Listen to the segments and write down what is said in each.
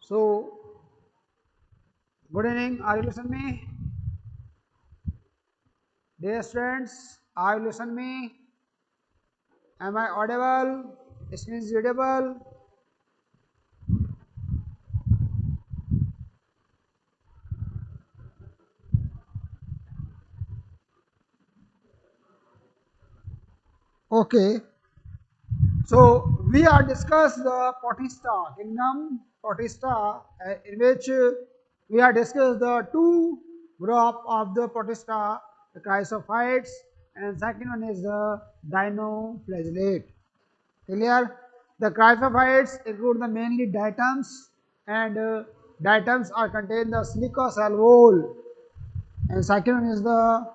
So, good evening. Are you listening me? Dear students, are you listening me? Am I audible? Is means readable? Okay. So we are discuss the Potista kingdom, Potista, in which we are discuss the two group of the Potista, the chrysophytes, and second one is the dinoflagellate. Clear? The cryophytes include the mainly diatoms, and diatoms are contained the silica cell wall, and second one is the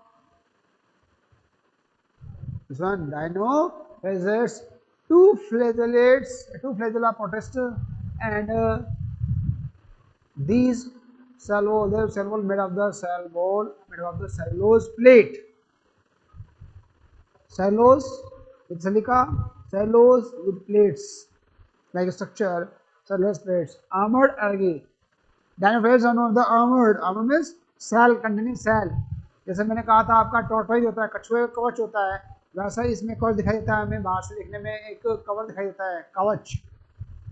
this one dinoflagellates, two flagella protist, and these cell wall, their cell wall made of the cell wall, made of the cellulose plate, cellulose with silica, cellulose with plates like a structure, cellulose plates, armored algae. Dinophage one of the armored means cell containing cell. जैसे मैंने कहा था आपका tortoise होता है, कछुए का कवच होता है, वैसा ही इसमें कवच दिखाई देता है हमें, बाहर से देखने में एक कवर दिखाई देता है, कवच,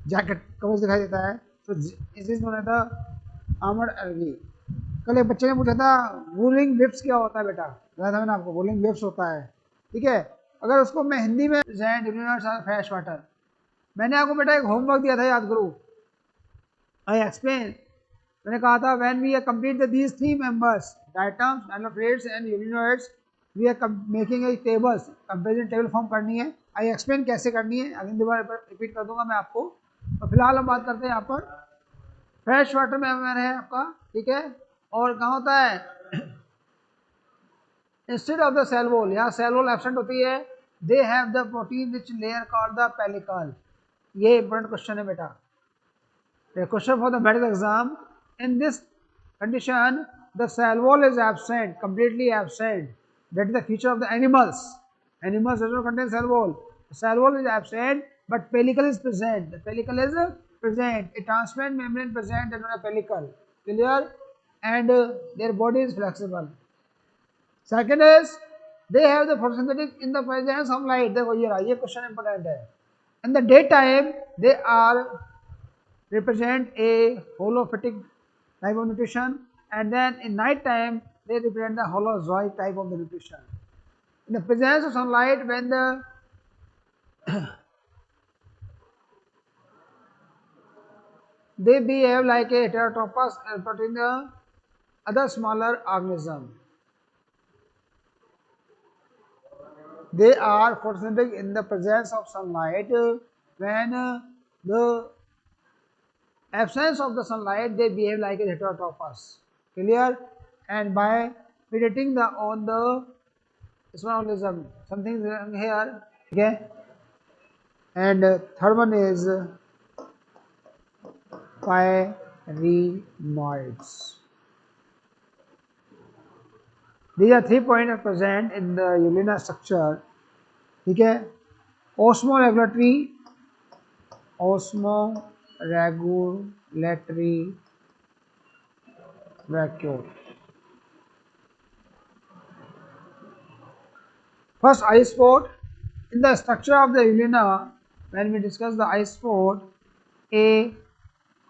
जैकेट कवच दिखाई देता है। तो इस is known as the armoured algae. कल एक बच्चे ने पूछा था वूलिंग विप्स क्या होता है बेटा, बताया था मैंने आपको, वूलिंग विप्स होता है, ठीक है। अगर उसको मैं हिंदी में फ्रेश वाटर, मैंने आपको बेटा एक होमवर्क दिया था, याद करो, आई एक्सप्लेन। मैंने कहा था when we are complete these three members diatoms endofrets and euglenoids we are making a tables, comparison table form करनी है। आई एक्सप्लेन कैसे करनी है, अगली दोबारा रिपीट कर दूंगा मैं आपको। तो फिलहाल हम बात करते हैं यहाँ पर फ्रेश वाटर में है आपका, ठीक है। और कहाँ होता है instead of the cell wall, यहाँ सेल वॉल एब्सेंट होती है। They have the protein rich layer called the pellicle. ये इंपॉर्टेंट क्वेश्चन है बेटा, a question for the medical exam. In this condition, the cell wall is absent, completely absent. That is the feature of the animals. Animals does not contain cell wall. The cell wall is absent, but pellicle is present. The pellicle is present. A transparent membrane present and not a pellicle. Clear? And their body is flexible. Second is they have the photosynthetic in the presence of light. देखो ये question important है. In the daytime, they are represent a holophytic type of nutrition, and then in night time they represent the holozoic type of the nutrition. In the presence of sunlight, when they behave like a heterotropous and protein the other smaller organism. They are photosynthetic in the presence of sunlight. When the absence of the sunlight, they behave like a heterotropous. Clear? And by predating the on the small organism, something wrong here. Okay. And third one is pyrenoids. These are 3 points present in the ulnar structure. Okay. Osmoregulatory vacuole. First, eye spot. In the structure of the ulna, when we discuss the eye spot, a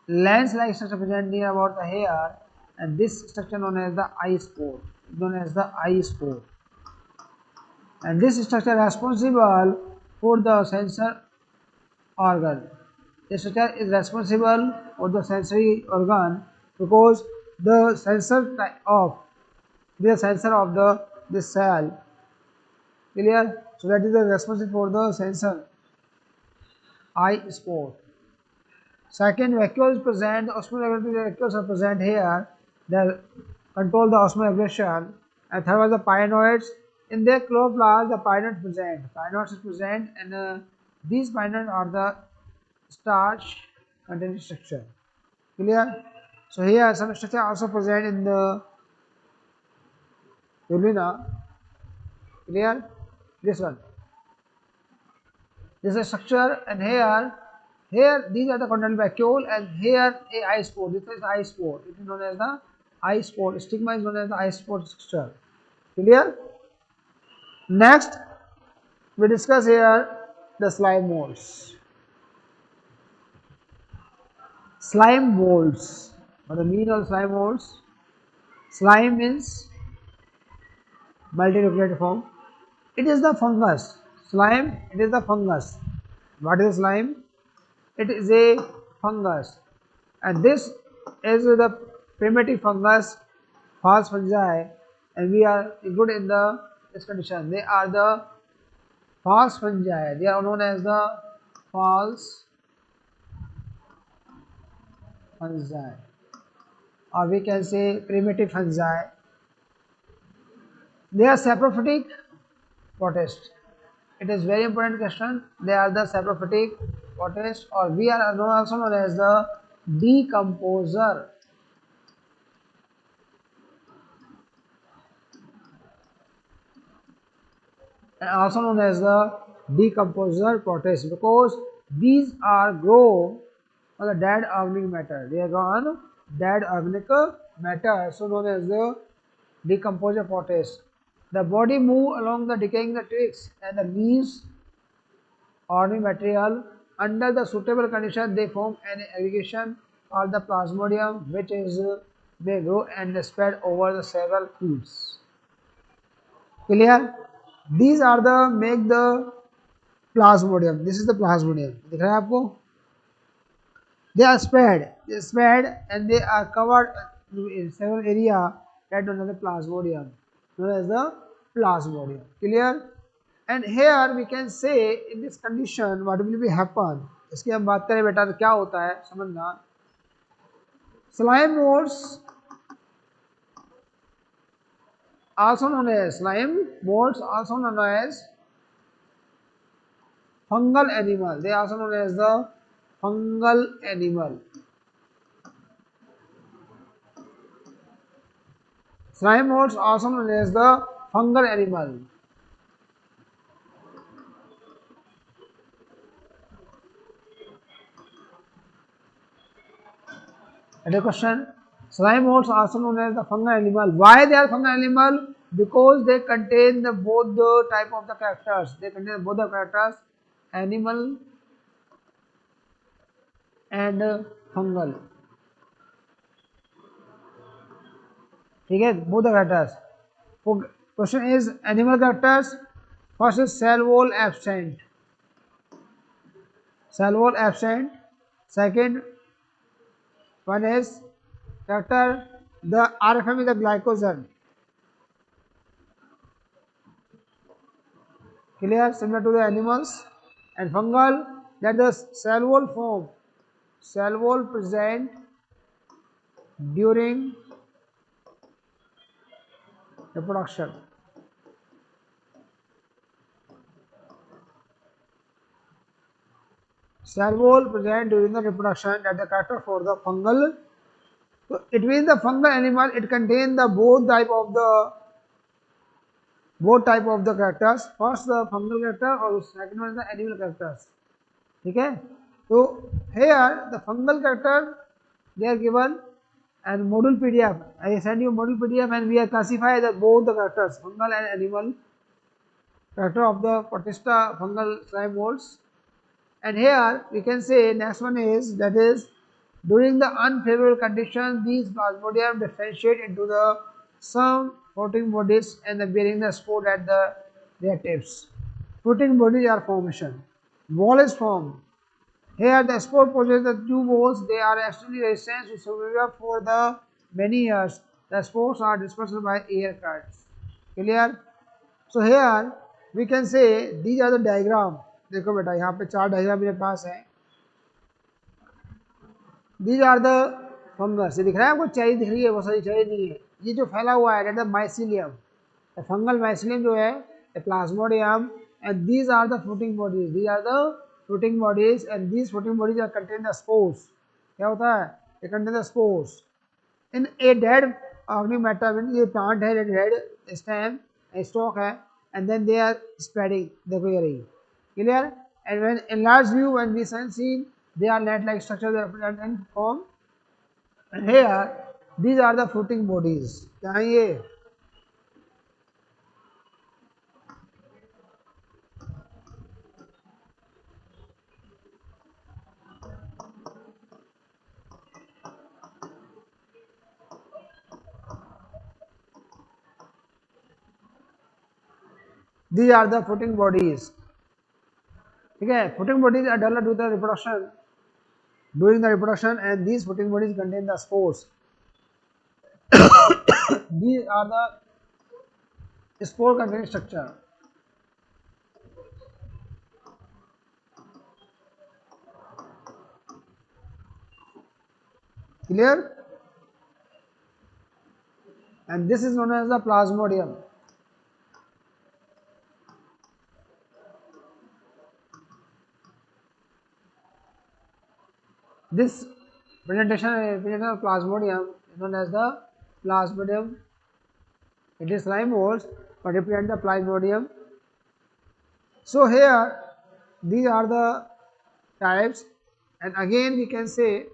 lens-like structure present near about the hair, and this structure known as the eye spot, and this structure responsible for the sensor organ. This structure is responsible for the sensory organ because the sensor of the this cell. Clear? So that is the responsible for the sensor eye spot. Second, vacuoles present, osmoregulatory vacuoles are present here, they control the osmoregulation. And third was the pyrenoids. In their chloroplast, the pyrenoids present. Pyrenoids is present, and these pyrenoids are the starch containing structure. Clear? So here some structure also present in the ulna. Clear? This one. This is a structure, and here here these are the contained vacuole, and here a ice pore. This is ice pore. It is known as the ice pore. Stigma is known as the ice pore structure. Clear? Next, we discuss here the slime molds. Slime molds. What the meaning of slime molds? Slime means multinucleated form. It is the fungus. Slime, it is the fungus. What is slime? It is a fungus, and this is the primitive fungus, false fungi, and we are good in the this condition. They are the false fungi. They are known as the false fungi, or we can say primitive fungi. They are saprophytic protist. It is very important question. They are the saprophytic protist, or we are also known as the decomposer. And also known as the decomposer protist, because these are grow on the dead organic matter. They are grow on dead organic matter, so known as the decomposer protist. The body move along the decaying the twigs and the leaves organic material. Under the suitable condition, they form an aggregation called the plasmodium, which is may grow and spread over the several fields. Clear? These are the make the plasmodium. This is the plasmodium. दिख रहा है आपको? They are spread and they are covered in several area that known as the plasmodium. Known as the plasmodium. Clear? And here we can say in this condition what will be happen. इसकी हम बात करें बेटा तो क्या होता है समझना. Slime molds, also known as slime molds, also known as fungal animal. They are also known as the fungal animal. Slime molds also known as the fungal animal. And a question. Slime molds also known as the fungal animal. Why they are fungal animal? Because they contain the both the type of the characters. They contain both the characters, animal and fungal. ठीक है, both the characters. Question is animal characters. First is cell wall absent. Cell wall absent. Second one is character. The RFM is the glycogen. Clear? Similar to the animals. And fungal, that the cell wall form. Cell wall present during reproduction. Cell wall present during the reproduction, that the character for the fungal. So it means the fungal animal, it contains the both type of the characters. First the fungal character or second one is the animal characters. Okay. So here the fungal character they are given, and module PDF. I send you module PDF and we are classify the both the characters fungal and animal character of the protista fungal slime molds. And here we can say next one is that is during the unfavorable conditions these plasmodium differentiate into the some floating bodies and the bearing the spore at their tips. Floating bodies are formation. Wall is formed. Here the spore possess the two walls. They are extremely resistant to survive for the many years. The spores are dispersed by air currents. Clear? So here we can say these are the diagram. देखो बेटा यहाँ पे चार diagram मेरे पास है. These are the fungus. ये दिख रहा है आपको चेरी दिख रही है, बहुत सारी चेरी नहीं है. ये जो फैला हुआ है दैट माइसिलियम. फंगल माइसिलियम जो है Plasmodium, and these are the fruiting bodies. These are the fruiting bodies and these fruiting bodies are contain the spores. क्या होता है? They contain the spores. In a dead organic matter, when ये plant है dead stem stalk है and then they are spreading. देखो ये रही. Clear? And when enlarged view when we see they are net-like structures that represent and form. And here, these are the floating bodies. क्या है ये? These are the floating bodies. ठीक है, floating bodies are developed with the reproduction, during the reproduction, and these floating bodies contain the spores. These are the spore containing structure. Clear? And this is known as the plasmodium. This presentation of plasmodium is known as the plasmodium. It is slime molds, but represent the plasmodium. So here, these are the types, and again we can say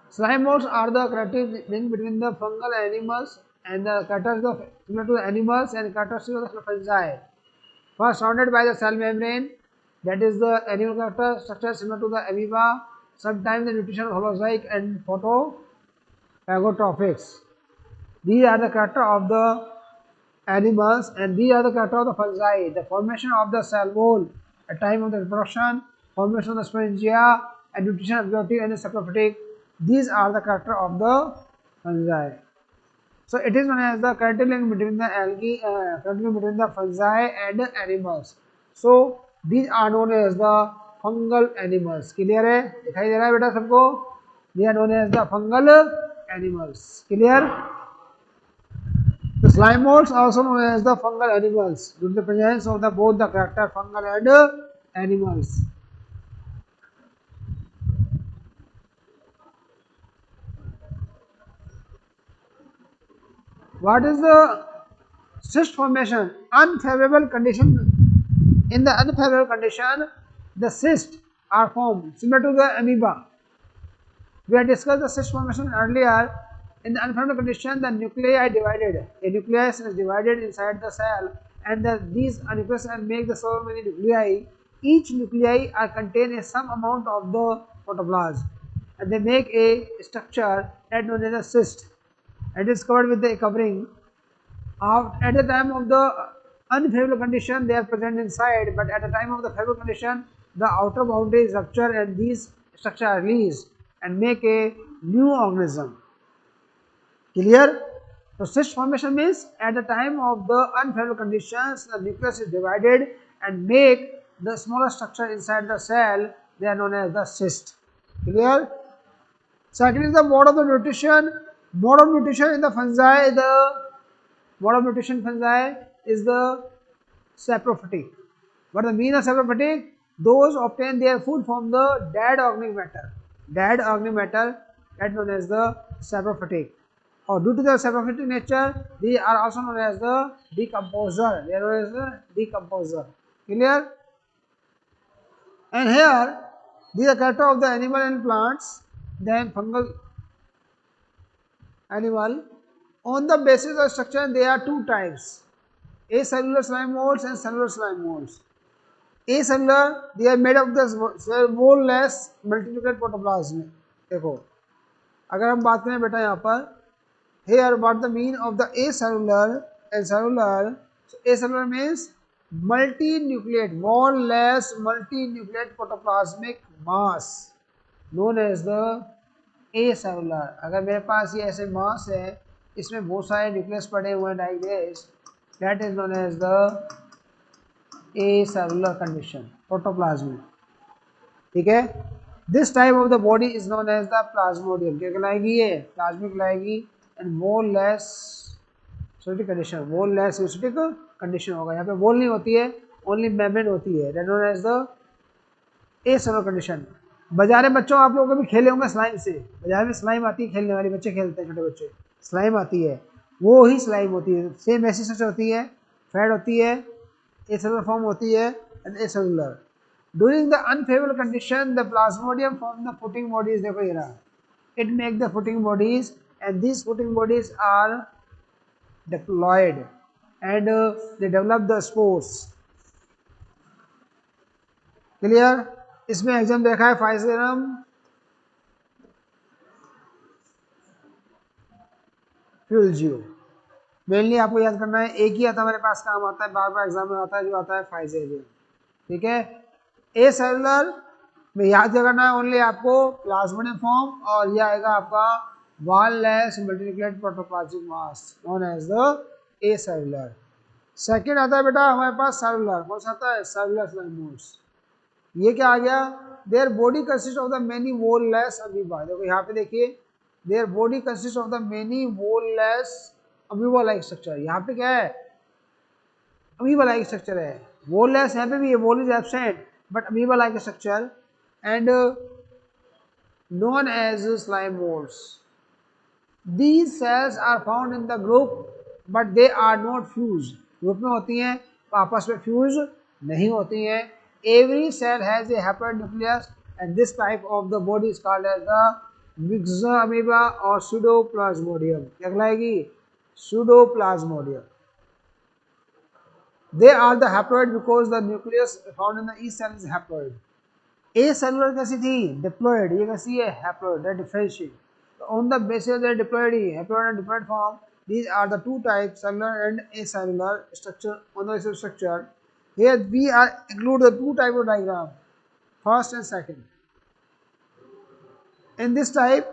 slime molds are the characteristic link between the fungal animals and the characteristics similar to the animals and characteristics of the fungi. First, surrounded by the cell membrane, that is the animal character structure similar to the amoeba, sometimes the nutrition of holozoic and photophagotropics. These are the character of the animals, and these are the character of the fungi. The formation of the cell wall at time of the reproduction, formation of the sporangia, and nutrition absorptive and saprophytic. These are the character of the fungi. So it is known as the character link between the algae, between the fungi and the animals. So these are known as the fungal animals. Clear है? दिखाई दे रहा है बेटा सबको? They are known as the fungal animals. Clear? The slime molds are also known as the fungal animals due to the presence of the both the character fungal and animals. What is the cyst formation? Unfavorable condition. In the unfavorable condition, the cysts are formed similar to the amoeba. We had discussed the cyst formation earlier. In the unfavorable condition, the nuclei are divided. A nucleus is divided inside the cell, and these nucleus make the so many nuclei. Each nuclei are contain a some amount of the protoplasm, and they make a structure that known as a cyst. It is covered with the covering. At the time of the unfavorable condition, they are present inside, but at the time of the favorable condition, the outer boundary is ruptured and these structures are released and make a new organism. Clear? So cyst formation means at the time of the unfavorable conditions, the nucleus is divided and make the smaller structure inside the cell. They are known as the cyst. Clear? Second is the mode of the nutrition. Mode of nutrition in the fungi, is the saprophytic. What the mean of saprophytic? Those obtain their food from the dead organic matter. Dead organic matter, that known as the saprophytic. Or due to the saprophytic nature, they are also known as the decomposer. They are known as the decomposer. Clear? And here, these are character of the animal and plants, then fungal animal. On the basis of structure, there are two types: acellular slime molds and cellular slime molds. Acellular, they are made of the wall-less multinucleate protoplasm. देखो, अगर हम बात करें बेटा यहाँ पर, here what the mean of the acellular and cellular. So acellular means multinucleate, wall-less multinucleate protoplasmic mass, known as the acellular. अगर मेरे पास ये ऐसे मास है, इसमें बहुत सारे न्यूक्लियस पड़े हुए हैं digress, that is known as the acellular condition, protoplasm. ठीक है? This type of the body is known as the plasmodium. क्या कहलाएगी ये? प्लाज्मिक लाएगी and wall-less cytotic condition. Wall-less cytotic condition होगा. यहाँ पे wall नहीं होती है, only membrane होती है. That known as the acellular condition. बाजार में बच्चों आप लोग कभी खेले होंगे स्लाइम से. बाजार में स्लाइम आती है, खेलने वाले बच्चे खेलते हैं, छोटे बच्चे. स्लाइम आती है, वो ही स्लाइम होती है. सेम ऐसी स्ट्रक्चर होती है, फैट होती है, एसेलुलर फॉर्म होती है and एसेलुलर. During the unfavorable condition, the plasmodium form the footing bodies. देखो ये रहा, it make the footing bodies, and these footing bodies are diploid, and they develop the spores. Clear? इसमें एग्जाम देखा है फाइजेरम, फ्यूल्जियो, मेनली आपको याद करना है, एक ही आता है मेरे पास काम आता है, बार बार एग्जाम में आता है, जो आता है फाइजेरियम। ठीक है, ए सेलुलर में याद करना है ओनली आपको प्लाज्मोडियम फॉर्म, और ये आएगा आपका wall-less multinucleate protoplasmic mass known as the acellular. Second आता है बेटा हमारे पास सेलुलर, कौन सा आता है, सेलुलर स्लाइमोस। ये क्या आ गया, their body consist of the many wall-less amoeba. देखो यहाँ पे देखिए, their body consist of the many wall-less amoeba like structure. यहाँ पे क्या है, अमीबा लाइक स्ट्रक्चर है, वॉल-लेस यहाँ पे भी है, wall is absent but amoeba like structure and known as slime molds. These cells are found in the group but they are not fused. Group में होती हैं आपस में फ्यूज नहीं होती हैं। Every cell has a haploid nucleus and this type of the body is called as the mixer amoeba or pseudoplasmodium. क्या कहलाएगी, pseudoplasmodium. They are the haploid because the nucleus found in the each cell is haploid. A cellular कैसी थी, diploid, ये कैसी है, haploid, differentiate. On the basis of the diploid haploid and diploid form, these are the two types, cellular and acellular structure. On the basis of structure, here we are include the two type of diagram, first and second. In this type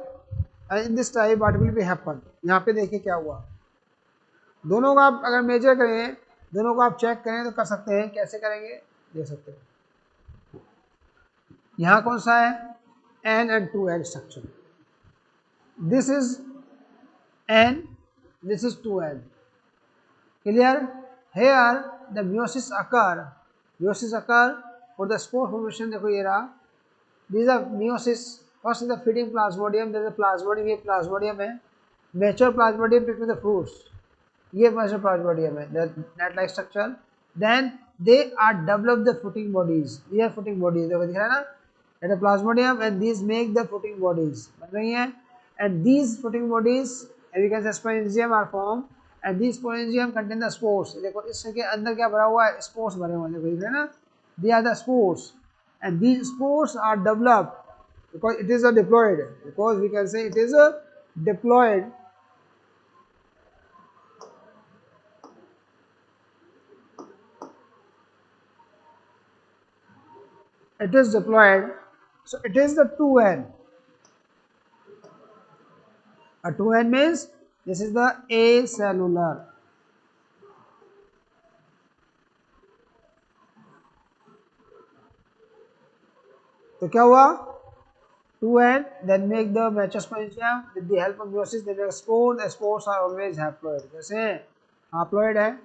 what will be happen, यहाँ पे देखिए क्या हुआ, दोनों का आप अगर major करें, दोनों को आप चेक करें तो कर सकते हैं, कैसे करेंगे देख सकते हैं। यहाँ कौन सा है, N and 2N structure, this is N, this is 2N. Clear? Here the meiosis occur for the spore formation. देखो ये रहा, these are meiosis. First is the feeding plasmodium, there is a plasmodium, ये plasmodium है, mature plasmodium between the fruits, ये mature plasmodium है, that like structure. Then they are develop the footing bodies, these are footing bodies, देखो दिख रहा है ना, that a plasmodium and these make the footing bodies बन रही हैं, and these footing bodies and we can say sporangium are formed and these sporangium contain the spores. देखो इसके अंदर क्या भरा हुआ है, spores भरे हुए हैं, देखो दिख रहे हैं ना, they are the spores and these spores are developed because it is a diploid, because we can say it is a diploid. It is diploid, so it is the 2N. A 2N means this is the acellular. तो क्या हुआ, 2N, then make the mature sporangium with the help of meiosis, they make spore, the spores are always haploid, जैसे haploid है,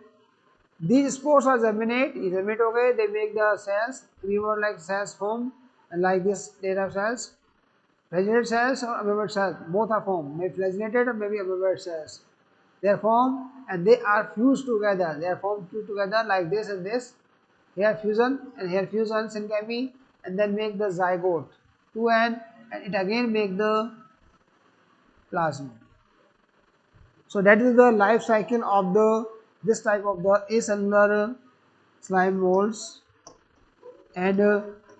these spores are germinate, ये germinate हो गए, they make the cells, amoeba like cells form, and like this they have cells, flagellate cells or amoeboid cells, both are formed, maybe flagellated or maybe amoeboid cells. They are formed and they are fused together. They are formed together like this and this. Here fusion and here fusion syngamy, and then make the zygote 2N, and it again make the plasmid. So that is the life cycle of the this type of the acellular slime molds. And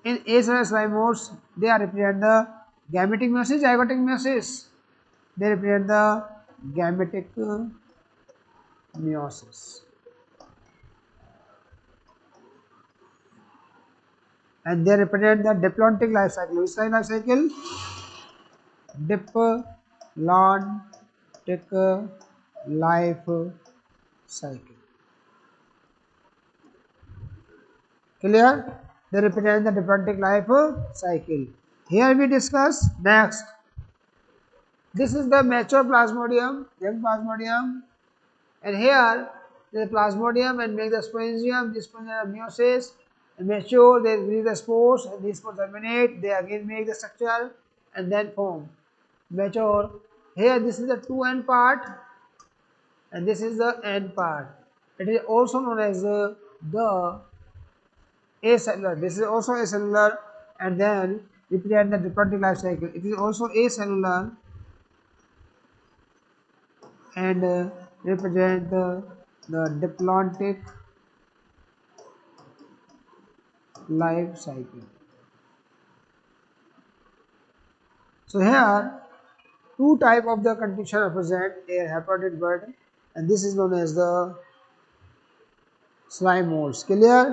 in acellular slime molds, they are represent the gametic meiosis, zygotic meiosis. They represent the gametic meiosis. And they represent the diplontic life cycle. Which life cycle? Diplontic life cycle. Clear? They represent the diplontic life cycle. Here we discuss next. This is the mature plasmodium, young plasmodium, and here the plasmodium and make the sporangium. This sporangium meiosis, and mature, they release the spores, and these spores germinate. They again make the structure and then form. Mature. Here this is the 2N part, and this is the N part. It is also known as the acellular. This is also acellular, and then represent the reproductive life cycle. It is also acellular and represent the diplomatic life cycle. So here two type of the condition represent a haploid bird, and this is known as the slime molds. Clear?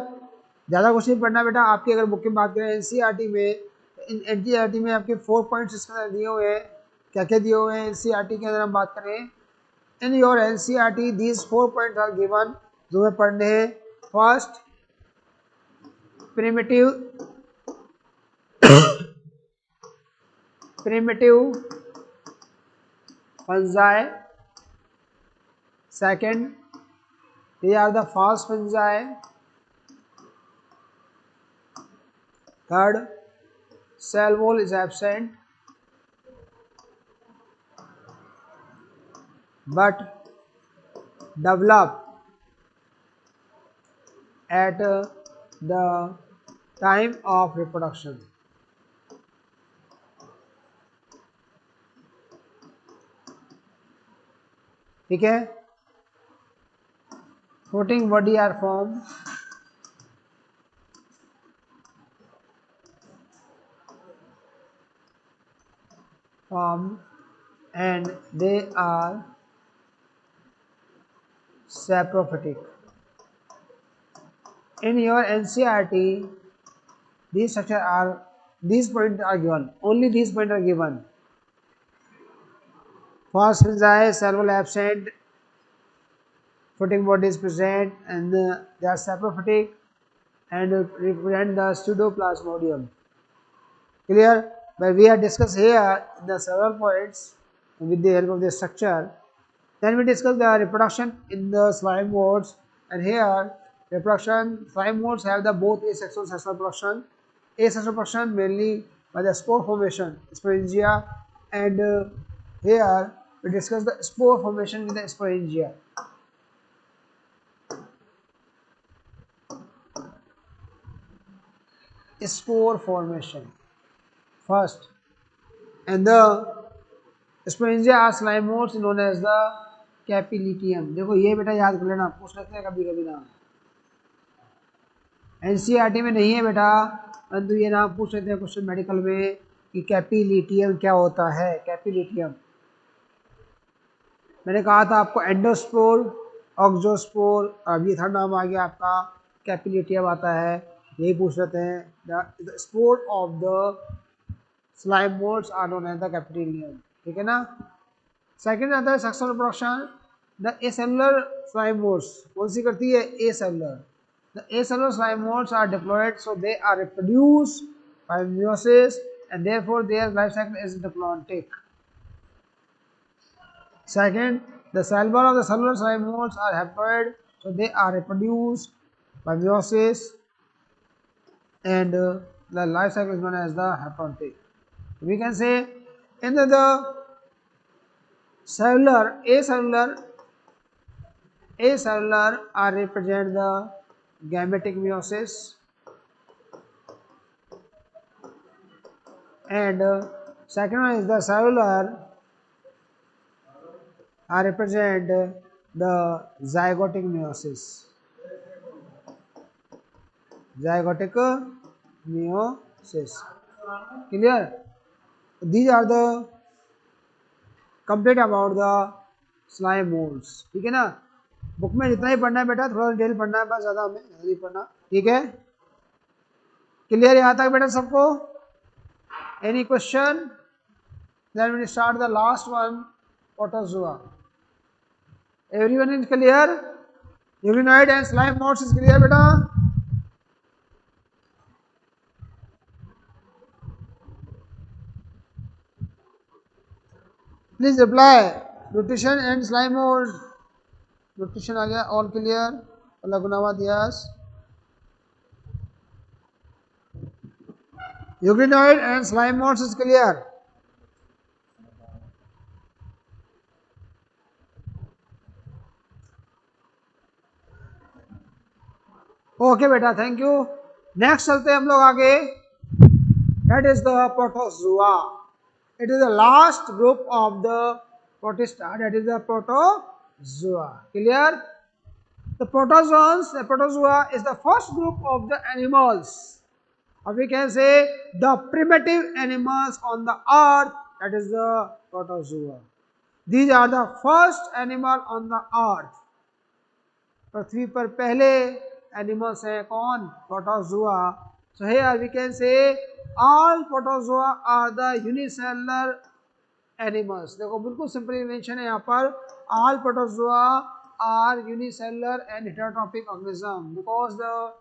ज़्यादा कुछ नहीं पढ़ना बेटा. आपकी अगर book की बात करें एनसीईआरटी में, एनसीईआरटी में आपके 4 पॉइंट्स इसके अंदर दिए हुए हैं. क्या क्या दिए हुए हैं एनसीईआरटी के अंदर हम बात करें? In your NCERT these 4 points are given, जो हमें पढ़ने हैं. First, primitive fungi. Second, they are the false fungi. Third, cell wall is absent, but develop at the time of reproduction. ठीक है. floating body are formed and they are saprophytic. In your NCERT, these points are given. Only these points are given. False fungi, cell wall absent, floating body is present, and they are saprophytic and represent the pseudoplasmodium. Clear? But we have discussed here the several points with the help of the structure. Then we discuss the reproduction in the slime molds, and here reproduction slime molds have the both asexual and sexual reproduction. Asexual reproduction mainly by the spore formation, sporangia, and here we discuss the spore formation with the sporangia. Spore formation first, and the sporangia are slime molds known as the कैपिलिटियम. देखो ये बेटा याद कर लेना, पूछ लेते हैं कभी कभी नाम. एनसीईआरटी में नहीं है बेटा, परंतु ये नाम पूछ लेते हैं क्वेश्चन मेडिकल में कि कैपिलिटियम क्या होता है. कैपिलिटियम मैंने कहा था आपको एंडोस्पोर, ऑक्सोस्पोर, अब ये थर्ड नाम आ गया आपका कैपिलिटियम आता है. यही पूछ लेते हैं. The spore of the slime moulds are known as the capillitium. ठीक है ना. सेकेंड आता है sexual reproduction. The acellular slime moulds कौन सी करती है? Acellular. The acellular slime moulds are diploid, so they are reproduced by meiosis and therefore their life cycle is diplomatic. Second, the cell wall of the cellular slime molds are haploid, so they are reproduced by meiosis and the life cycle is known as the haplontic. We can say in the cellular, acellular are represent the gametic meiosis, and second one is the cellular are represent the zygotic meiosis. Zygotic meiosis. Clear? These are the complete about the slime molds. ठीक है ना. Book में जितना ही पढ़ना है बेटा, थोड़ा detail पढ़ना है बस, ज़्यादा हमें नहीं पढ़ना. ठीक है. क्लियर यहाँ तक बेटा सबको? Any question? Then we start the last one, protozoa. Everyone is clear? Urinoid and slime molds is clear बेटा? Please reply. Nutrition and slime mold. Nutrition आ गया, all clear. Lagunawat yes. Urinoid and slime molds is clear. Okay बेटा, thank you. Next चलते हैं हम लोग आगे, that is the protozoa. It is the last group of the protista, that is the protozoa. Clear? The protozoans, the protozoa is the first group of the animals, or we can say the primitive animals on the earth, that is the protozoa. These are the first animal on the earth. पृथ्वी पर पहले animals है कौन? Protozoa. So here we can say all protozoa are the unicellular animals. देखो बिल्कुल simple mention है यहाँ पर, all protozoa are unicellular and heterotrophic organism because the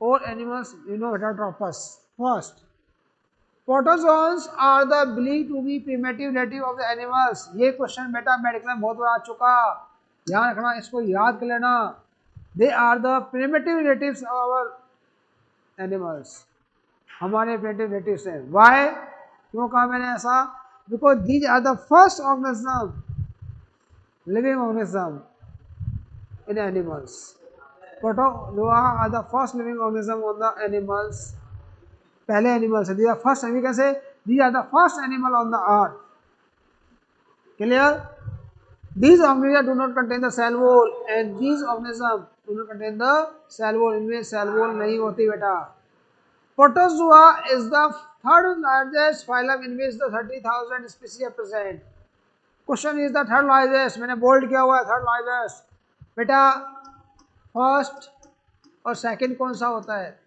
all animals heterotropous. First, protozoans are the believed to be primitive native of the animals. ये question बेटा medical में बहुत बार आ चुका, ध्यान रखना, इसको याद कर लेना. They are the primitive natives of our animals. हमारे primitive natives हैं. Why? क्यों कहा मैंने ऐसा? Because these are the first organism, living organism in animals. Protozoa are the first living organism on the animals. पहले animals है. These are first. We can say these are the first animal on the earth. Clear? These organisms do not contain the cell wall, and these organisms do not contain the cell wall. इनमें cell wall नहीं होती बेटा. Protozoa is the third largest phylum in which the 30,000 species are present. Question is the third largest. मैंने bold किया हुआ है third largest. बेटा first और सेकंड कौन सा होता है?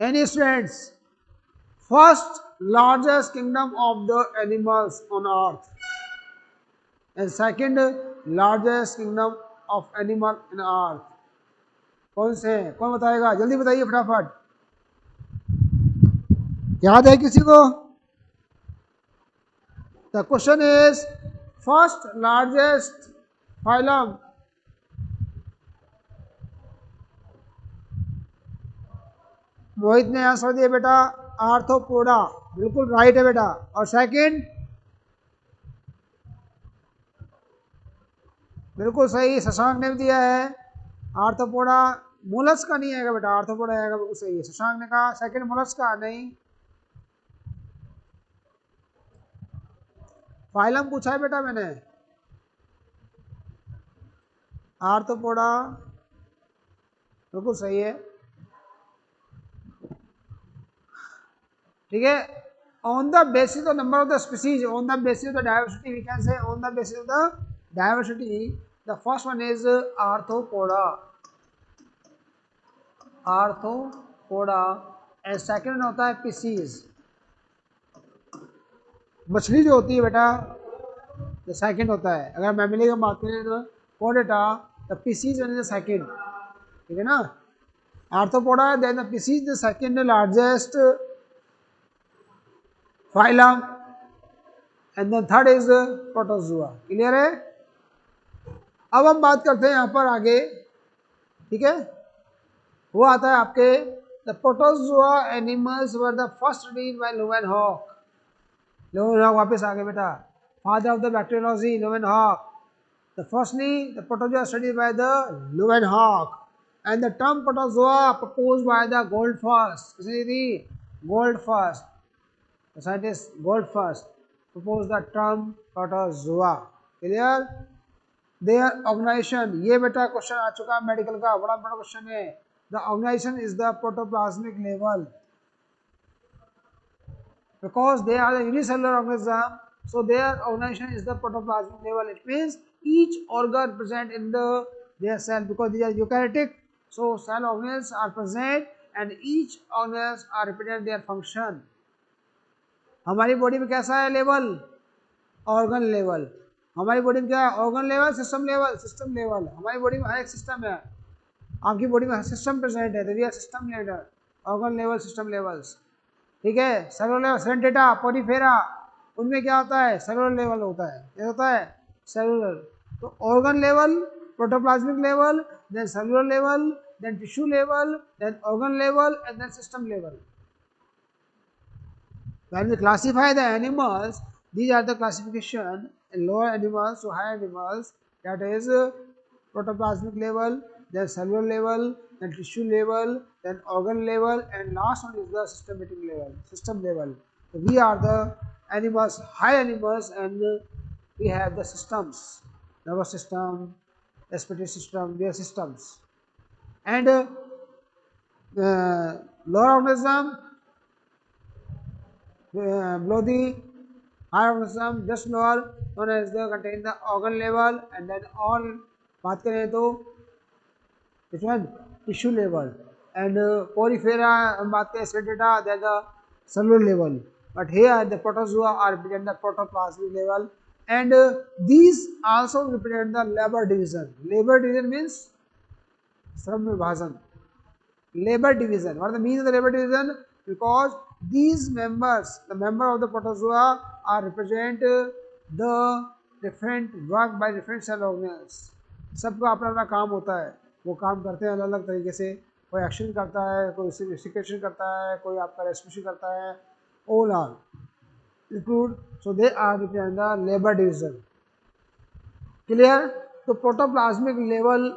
Any students? First largest kingdom of the animals on earth and second largest kingdom of animal in earth. कौन से हैं? कौन बताएगा? जल्दी बताइए फटाफट. याद है किसी को? The question is first largest phylum. मोहित ने आंसर दिया बेटा आर्थ्रोपोडा, बिल्कुल राइट है बेटा. और सेकंड बिल्कुल सही, शशांक ने भी दिया है आर्थ्रोपोडा. मोलस्क का नहीं आएगा बेटा, आर्थ्रोपोडा आएगा, बिल्कुल सही है. शशांक ने कहा सेकंड मोलस्क का नहीं. फाइलम पूछा है बेटा मैंने, आर्थ्रोपोडा बिल्कुल सही है. ठीक है. On the basis of number of the species, on the basis of the diversity, we can say on the basis of the diversity, the first one is Arthropoda, Arthropoda, and second होता है PCs. मछली जो होती है बेटा the second होता है. अगर मैमली की बात करें तो कोडेटा, the species one is the second. ठीक है ना. Arthropoda, then the species, the second largest phylum, and then third is protozoa. Clear है? अब हम बात करते हैं यहाँ पर आगे. ठीक है. वो आता है आपके the protozoa animals were the first studied by Leeuwenhoek. Leeuwenhoek वापस आ गए बेटा, father of the bacteriology Leeuwenhoek. The firstly, the protozoa studied by the Leeuwenhoek, and the term protozoa proposed by the Goldfuss. किसने दी? Goldfuss. The scientist Goldfuss proposed the term protozoa. Clear? Their organization, ये बेटा question आ चुका है medical का, बड़ा बड़ा question है. The organization is the protoplasmic level. Because they are the unicellular organism, so their organization is the protoplasmic level. It means each organ present in their cell, because they are eukaryotic, so cell organelles are present and each organelles are repeated their function. हमारी body में कैसा है level? Organ level. हमारी body में क्या है? Organ level, system level. System level हमारी body में हर एक सिस्टम है. आपकी बॉडी में सिस्टम प्रेजेंट है, तो we are system level, organ level, system levels. ठीक है. सेलुलर लेवल, सेडेंटेटा, पोरीफेरा, उनमें क्या होता है? सेलुलर लेवल होता है. क्या होता है? सेलुलर. तो organ level, protoplasmic level, then cellular level, then tissue level, then organ level, and then system level. When we classify the animals, these are the classification in lower animals to higher animals. That is protoplasmic level, then cellular level, then tissue level, then organ level, and last one is the systematic level, system level. So we are the animals, high animals, and we have the systems, nervous system, respiratory system, their systems, and lower organism below the higher organism just lower known as the contain the organ level, and then all बात करें तो which one tissue level, and porifera हम बात करें Spatula, then the cellular level, but here the protozoa are represent the protoplasmic level, and these also represent the labor division. Labor division means श्रम विभाजन. Labor division. What is the meaning of the labor division? Because these members, the member of the protozoa, are represent the different work by different cell organelles. सबका अपना अपना काम होता है, वो काम करते हैं अलग अलग तरीके से. कोई एक्शन करता है, कोई सिक्रेशन करता है, कोई आपका रेस्पिरेशन करता है. All are include, so they are represent the labor division. Clear? So protoplasmic level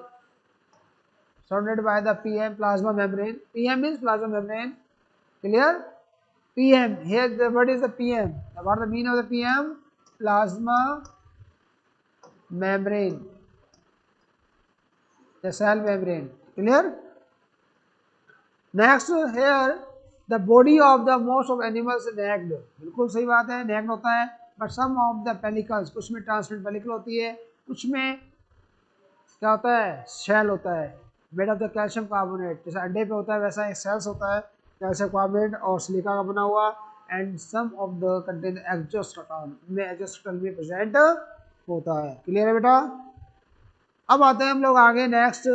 surrounded by the PM plasma membrane. PM means plasma membrane. Clear? PM. Here the word is the PM. What is the meaning of the PM? Plasma membrane. The cell membrane. Clear? Next here the body of the most of animals is naked. बिल्कुल सही बात है, naked होता है. But some of the pellicles, कुछ में transparent pellicle होती है, कुछ में क्या होता है, shell होता है. Made of the calcium carbonate. जैसे अंडे पे होता है वैसा एक cells होता है calcium carbonate और सिलिका का बना हुआ, and some of the contain exoskeleton में exoskeleton में present होता है. क्लियर है बेटा? अब आते हैं हम लोग आगे नेक्स्ट,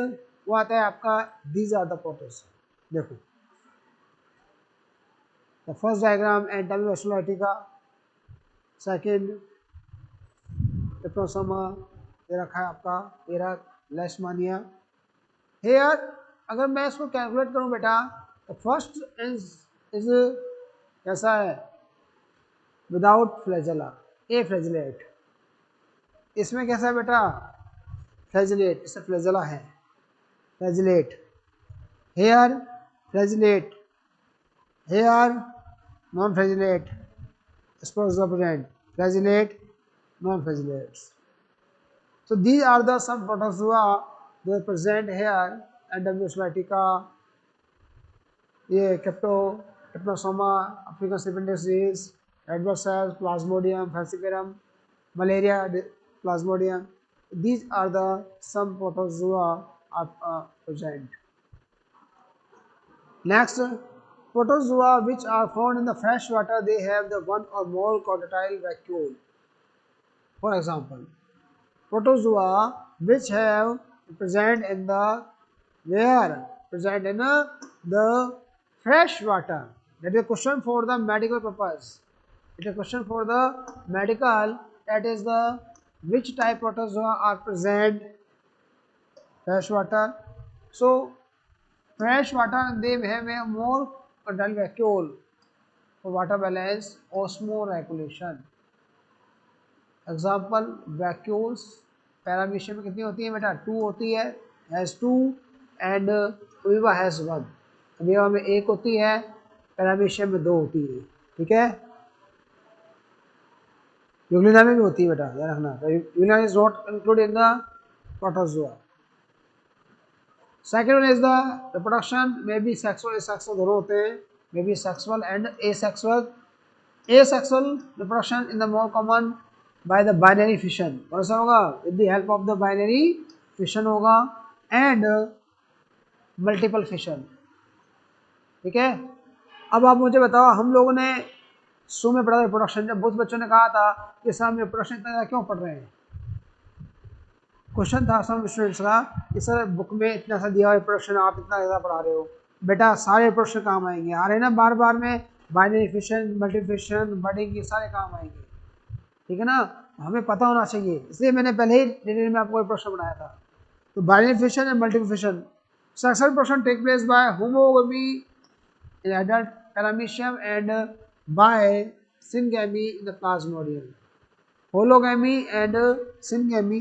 वो आता है आपका these are the protozoa. देखो the first diagram Entamen vasculitica, second Trypanosoma, ये रखा है आपका एरा लेशमानिया. Here अगर मैं इसको कैलकुलेट करूं बेटा तो फर्स्ट इज कैसा है, विदाउट फ्लैजेला, ए फ्लैजिलेट. इसमें कैसा है बेटा, फ्लैजिलेट, इससे फ्लैजेला है, flagellate. Here flagellate, here non flagellate, sporozoa present, flagellate, non flagellates. So these are the some protozoa they present here. Entamen vasculitica, ये Trypanosoma, African sleeping disease, Edward cells, Plasmodium falciparum, malaria Plasmodium. These are the some protozoa are present. Next, protozoa which are found in the fresh water, they have the one or more contractile vacuole. For example, protozoa which have present in the where present in the fresh water. That is a question for the medical purpose. It is a question for the medical, that is the which type protozoa are present fresh water. So fresh water they have a more contractile vacuole for water balance, osmoregulation. Example vacuoles paramecium में कितनी होती है बेटा, 2 होती है, has 2, and amoeba has 1. Amoeba में 1 होती है, पैरामीशियम में 2 होती है. ठीक है, यूग्लिना में भी होती है बेटा, ध्यान रखना. Euglena is not included in the protozoa. Second one is the reproduction, may be sexual asexual दोनों होते हैं, may be sexual and asexual. Asexual reproduction in the more common by the binary fission. कौन सा होगा, with the help of the binary fission होगा, and multiple fission. ठीक है. अब आप मुझे बताओ, हम लोगों ने शुरू में पढ़ा रिप्रोडक्शन, जब बहुत बच्चों ने कहा था कि सर हम रिप्रोडक्शन इतना ज़्यादा क्यों पढ़ रहे हैं, क्वेश्चन था सम स्टूडेंट्स का कि सर बुक में इतना सा दिया हुआ रिप्रोडक्शन आप इतना ज़्यादा पढ़ा रहे हो. बेटा सारे रिप्रोडक्शन काम आएंगे, आ रहे हैं ना बार बार में, बाइनरी फिशन, मल्टीप्लिकेशन, बडिंग, ये सारे काम आएंगे. ठीक है ना, हमें पता होना चाहिए, इसलिए मैंने पहले ही डिटेल में आपको प्रश्न बनाया था. तो binary fission and multiplication, sexual reproduction take place by homogamy in adult paramecium and by syngamy in the plasmodium. Hologamy and syngamy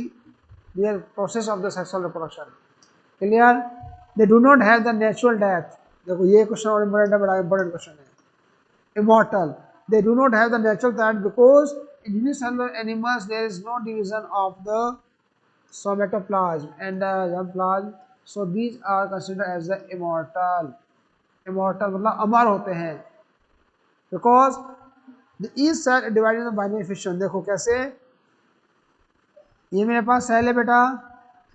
their process of the sexual reproduction. Clear? They do not have the natural death. देखो ये question और बड़ा important question है. Immortal. They do not have the natural death because in unicellular animals there is no division of the somatoplasm and the germplasm. So these are considered as the immortal. Immortal मतलब अमर होते हैं. Because the each cell is divided into binary fission. देखो कैसे, ये मेरे पास cell है बेटा,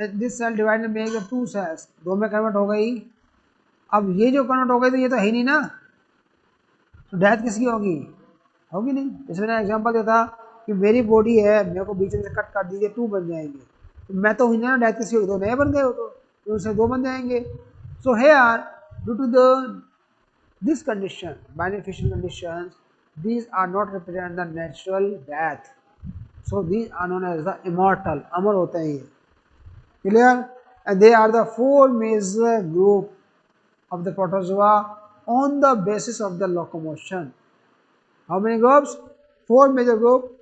this cell divided make the two cells, दो में कन्वर्ट हो गई. अब ये जो कन्वर्ट हो गई तो ये तो है नहीं ना, तो डेथ किसकी होगी? होगी नहीं. जैसे मैंने एग्जांपल दिया था कि मेरी बॉडी है, मेरे को बीच में से कट कर दीजिए, टू बन जाएंगे, तो मैं तो हुई ना, डेथ किसकी होगी? दो नए बन गए हो तो उससे दो बन जाएंगे. So here due to the this condition, binary fission conditions, these are not represented the natural death, so these are known as the immortal. अमर होते हैं ये. Clear? And they are the four major group of the protozoa on the basis of the locomotion. How many groups? Four major group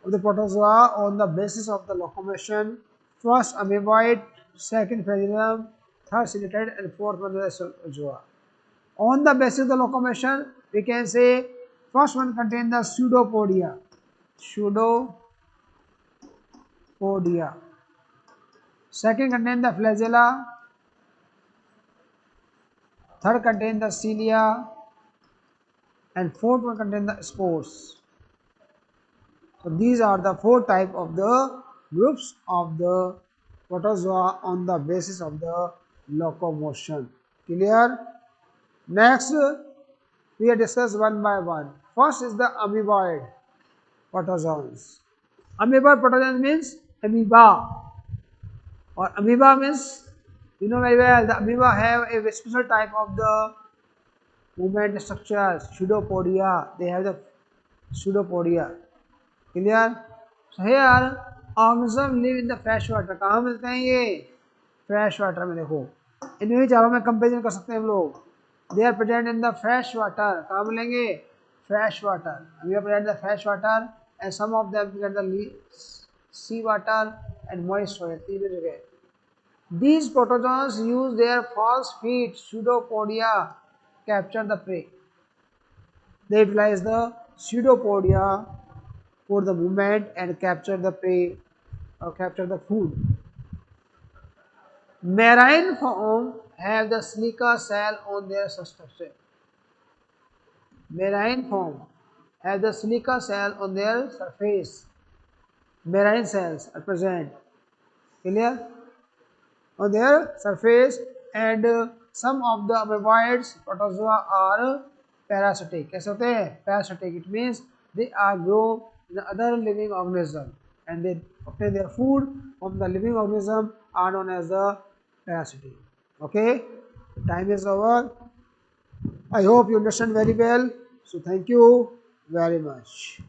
of the protozoa on the basis of the locomotion. First amoeboid, second flagellum, third ciliate, and fourth one is protozoa. On the basis of the locomotion, we can say first one contain the pseudopodia. Second contain the flagella. Third contain the cilia. And fourth one contain the spores. So these are the four type of the groups of the protozoa on the basis of the locomotion. Clear? Next, we are discuss one by one. First is the amoeboid protozoans. Amoeboid protozoans means amoeba, or amoeba means, you know very well, the amoeba have a special type of the movement structure, pseudopodia. They have the pseudopodia. Clear? So here organism live in the fresh water. कहाँ मिलते हैं ये? Fresh water में. देखो इन्हीं चारों में comparison कर सकते हैं हम लोग. They are present in the fresh water. कहाँ मिलेंगे? Fresh water. We are present in the fresh water, and some of them present the sea water and moist soil. तीनों जगह. These protozoans use their false feet, pseudopodia, capture the prey. They utilize the pseudopodia for the movement and capture the prey or capture the food. Marine form have the silica cell on their substructure. Marine form have the silica cell on their surface. Marine cells are present. Clear? On their surface, and some of the amoeboids protozoa are parasitic. कैसे होते हैं? Parasitic. It means they are grow in other living organism and they obtain their food from the living organism, are known as the parasitic. Okay, time is over. I hope you understand very well. So thank you very much.